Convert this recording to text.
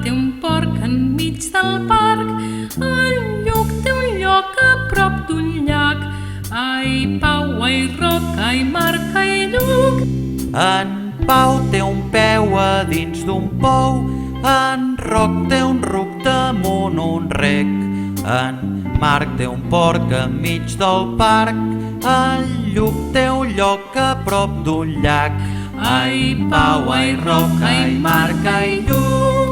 Té un porc enmig del parc, el lluc té un lloc a prop d'un llac. Ai, Pau, ai, Roc, ai, Marc, ai, Lluc. En Pau té un peu a dins d'un pou, en Roc té un ruc damunt un rec, en Marc té un porc enmig del parc, el Lluc té un lloc a prop d'un llac. Ai, Pau, ai, Roc, ai, Marc, ai, Lluc.